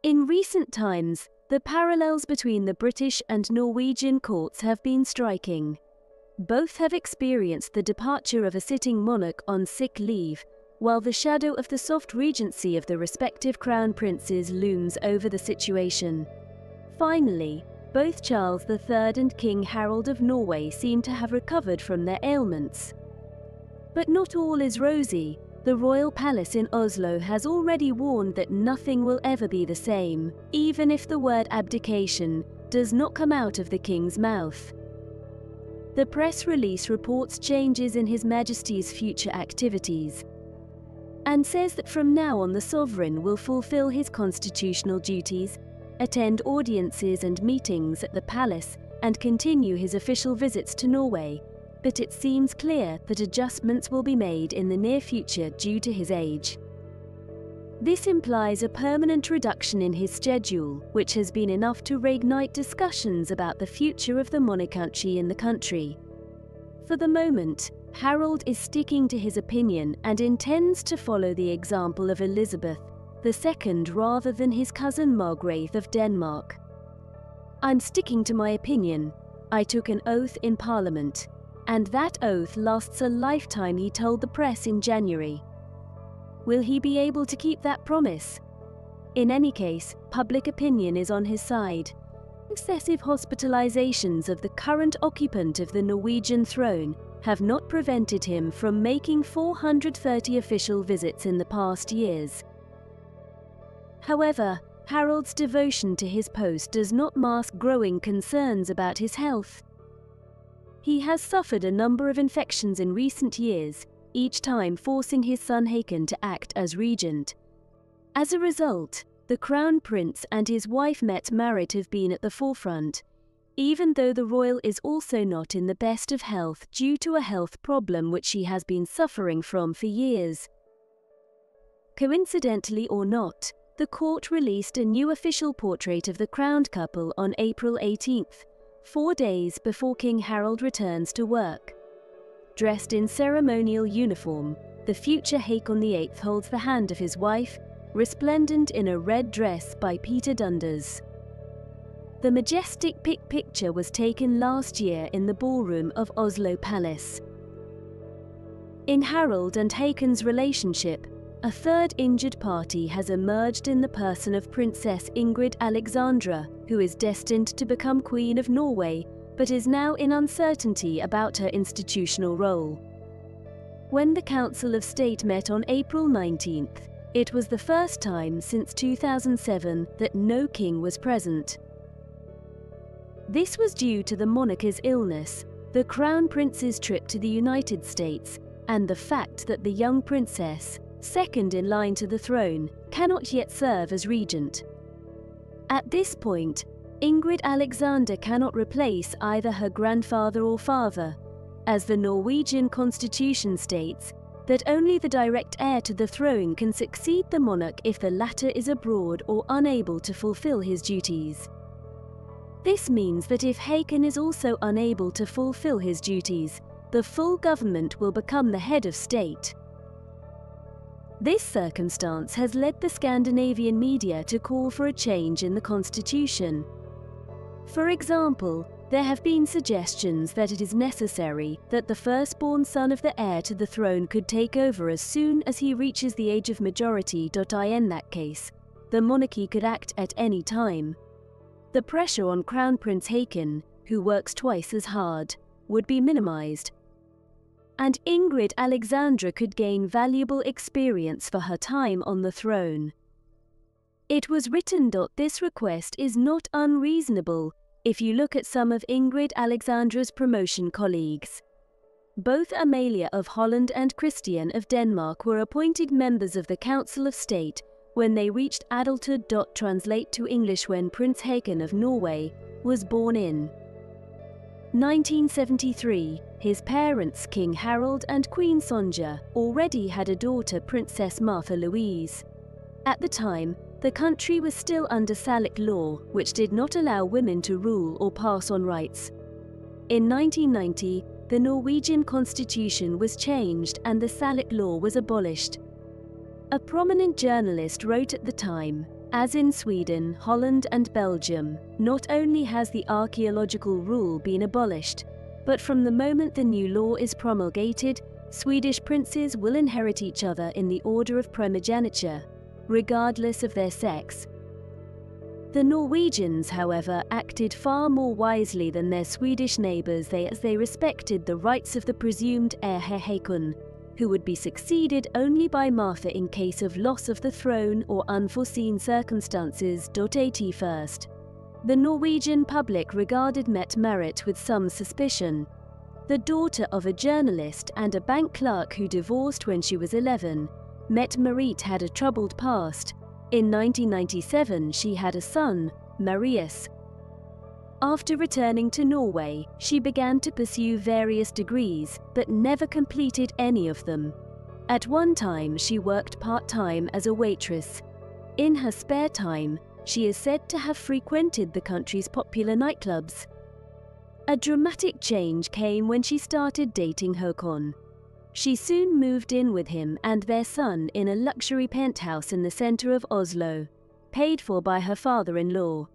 In recent times, the parallels between the British and Norwegian courts have been striking. Both have experienced the departure of a sitting monarch on sick leave, while the shadow of the soft regency of the respective crown princes looms over the situation. Finally, both Charles III and King Harald of Norway seem to have recovered from their ailments. But not all is rosy. The royal palace in Oslo has already warned that nothing will ever be the same, even if the word abdication does not come out of the king's mouth. The press release reports changes in His Majesty's future activities, and says that from now on the sovereign will fulfill his constitutional duties, attend audiences and meetings at the palace, and continue his official visits to Norway, but it seems clear that adjustments will be made in the near future due to his age. This implies a permanent reduction in his schedule, which has been enough to reignite discussions about the future of the monarchy in the country. For the moment, Harald is sticking to his opinion and intends to follow the example of Elizabeth II rather than his cousin Margrethe of Denmark. "I'm sticking to my opinion. I took an oath in Parliament, and that oath lasts a lifetime," he told the press in January. Will he be able to keep that promise? In any case, public opinion is on his side. Excessive hospitalizations of the current occupant of the Norwegian throne have not prevented him from making 430 official visits in the past years. However, Harald's devotion to his post does not mask growing concerns about his health. He has suffered a number of infections in recent years, each time forcing his son Håkon to act as regent. As a result, the Crown Prince and his wife Mette-Marit have been at the forefront, even though the royal is also not in the best of health due to a health problem which she has been suffering from for years. Coincidentally or not, the court released a new official portrait of the crowned couple on April 18th, 4 days before King Harald returns to work. Dressed in ceremonial uniform, the future Håkon VIII holds the hand of his wife, resplendent in a red dress by Peter Dundas. The majestic picture was taken last year in the ballroom of Oslo Palace. In Harald and Håkon's relationship, a third injured party has emerged in the person of Princess Ingrid Alexandra, who is destined to become Queen of Norway, but is now in uncertainty about her institutional role. When the Council of State met on April 19th, it was the first time since 2007 that no king was present. This was due to the monarch's illness, the Crown Prince's trip to the United States, and the fact that the young princess, second in line to the throne, cannot yet serve as regent. At this point, Ingrid Alexandra cannot replace either her grandfather or father, as the Norwegian constitution states that only the direct heir to the throne can succeed the monarch if the latter is abroad or unable to fulfill his duties. This means that if Håkon is also unable to fulfill his duties, the full government will become the head of state. This circumstance has led the Scandinavian media to call for a change in the constitution. For example, there have been suggestions that it is necessary that the firstborn son of the heir to the throne could take over as soon as he reaches the age of majority. In that case, the monarchy could act at any time. The pressure on Crown Prince Håkon, who works twice as hard, would be minimized, and Ingrid Alexandra could gain valuable experience for her time on the throne. It was written. This request is not unreasonable if you look at some of Ingrid Alexandra's promotion colleagues. Both Amalia of Holland and Christian of Denmark were appointed members of the Council of State when they reached adulthood. Translate to English when Prince Håkon of Norway was born in 1973, his parents King Harald and Queen Sonja already had a daughter, Princess Martha Louise. At the time, the country was still under Salic law, which did not allow women to rule or pass on rights. In 1990, the Norwegian constitution was changed and the Salic law was abolished. A prominent journalist wrote at the time, As in Sweden, Holland and Belgium, not only has the archaeological rule been abolished, but from the moment the new law is promulgated, Swedish princes will inherit each other in the order of primogeniture, regardless of their sex. The Norwegians, however, acted far more wisely than their Swedish neighbours as they respected the rights of the presumed heir Håkon, who would be succeeded only by Martha in case of loss of the throne or unforeseen circumstances. 81st. The Norwegian public regarded Mette-Marit with some suspicion. The daughter of a journalist and a bank clerk who divorced when she was 11, Mette-Marit had a troubled past. In 1997, she had a son, Marius. After returning to Norway, she began to pursue various degrees, but never completed any of them. At one time, she worked part-time as a waitress. In her spare time, she is said to have frequented the country's popular nightclubs. A dramatic change came when she started dating Håkon. She soon moved in with him and their son in a luxury penthouse in the center of Oslo, paid for by her father-in-law.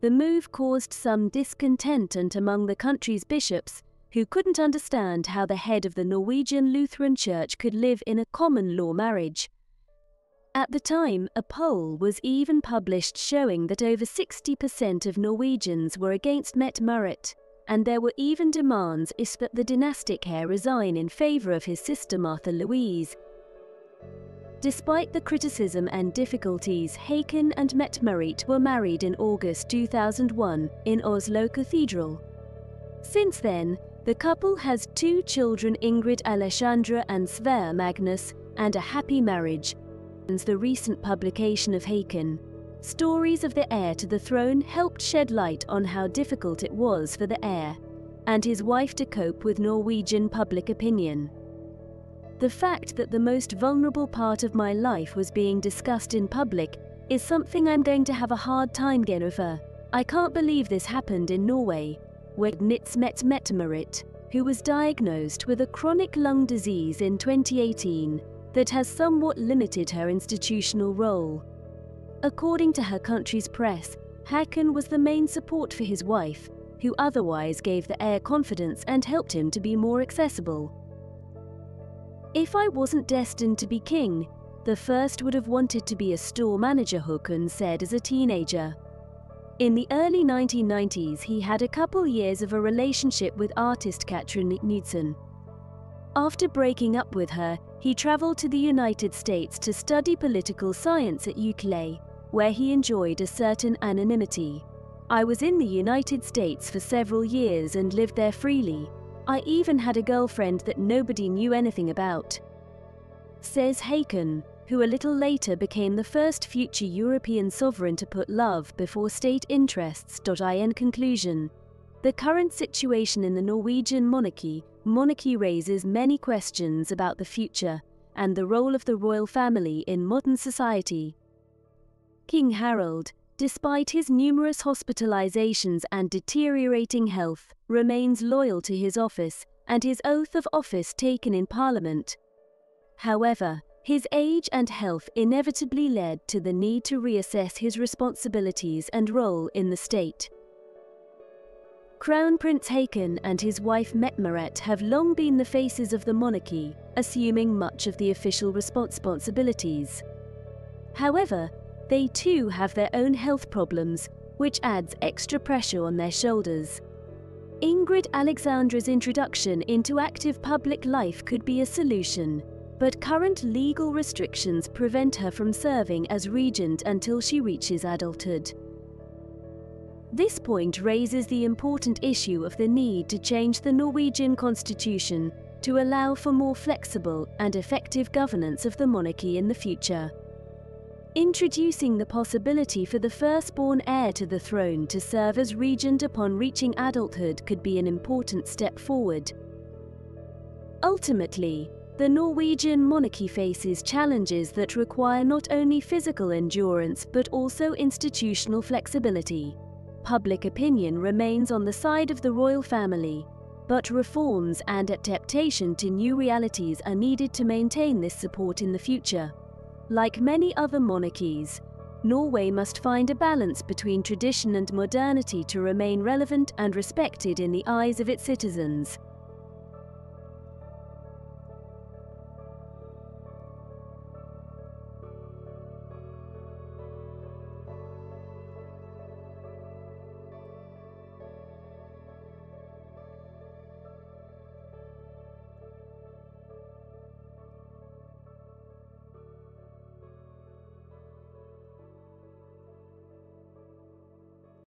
The move caused some discontent among the country's bishops, who couldn't understand how the head of the Norwegian Lutheran Church could live in a common-law marriage. At the time, a poll was even published showing that over 60% of Norwegians were against Mette-Marit, and there were even demands that the dynastic heir resign in favor of his sister Martha Louise. Despite the criticism and difficulties, Håkon and Mette-Marit were married in August 2001 in Oslo Cathedral. Since then, the couple has 2 children, Ingrid Alexandra and Sverre Magnus, and a happy marriage. Since the recent publication of Håkon, stories of the heir to the throne helped shed light on how difficult it was for the heir and his wife to cope with Norwegian public opinion. The fact that the most vulnerable part of my life was being discussed in public is something I'm going to have a hard time getting over. I can't believe this happened in Norway, where admits Mette-Marit, who was diagnosed with a chronic lung disease in 2018 that has somewhat limited her institutional role. According to her country's press, Håkon was the main support for his wife, who otherwise gave the heir confidence and helped him to be more accessible. If I wasn't destined to be king, the first would have wanted to be a store manager, Håkon said as a teenager. In the early 1990s, he had a couple years of a relationship with artist Katrin Knudsen. After breaking up with her, he traveled to the United States to study political science at UCLA, where he enjoyed a certain anonymity. I was in the United States for several years and lived there freely. I even had a girlfriend that nobody knew anything about, says Håkon, who a little later became the first future European sovereign to put love before state interests. In conclusion, the current situation in the Norwegian monarchy raises many questions about the future and the role of the royal family in modern society. King Harald, despite his numerous hospitalizations and deteriorating health, remains loyal to his office and his oath of office taken in Parliament. However, his age and health inevitably led to the need to reassess his responsibilities and role in the state. Crown Prince Håkon and his wife Mette-Marit have long been the faces of the monarchy, assuming much of the official responsibilities. However, they too have their own health problems, which adds extra pressure on their shoulders. Ingrid Alexandra's introduction into active public life could be a solution, but current legal restrictions prevent her from serving as regent until she reaches adulthood. This point raises the important issue of the need to change the Norwegian constitution to allow for more flexible and effective governance of the monarchy in the future. Introducing the possibility for the firstborn heir to the throne to serve as regent upon reaching adulthood could be an important step forward. Ultimately, the Norwegian monarchy faces challenges that require not only physical endurance but also institutional flexibility. Public opinion remains on the side of the royal family, but reforms and adaptation to new realities are needed to maintain this support in the future. Like many other monarchies, Norway must find a balance between tradition and modernity to remain relevant and respected in the eyes of its citizens.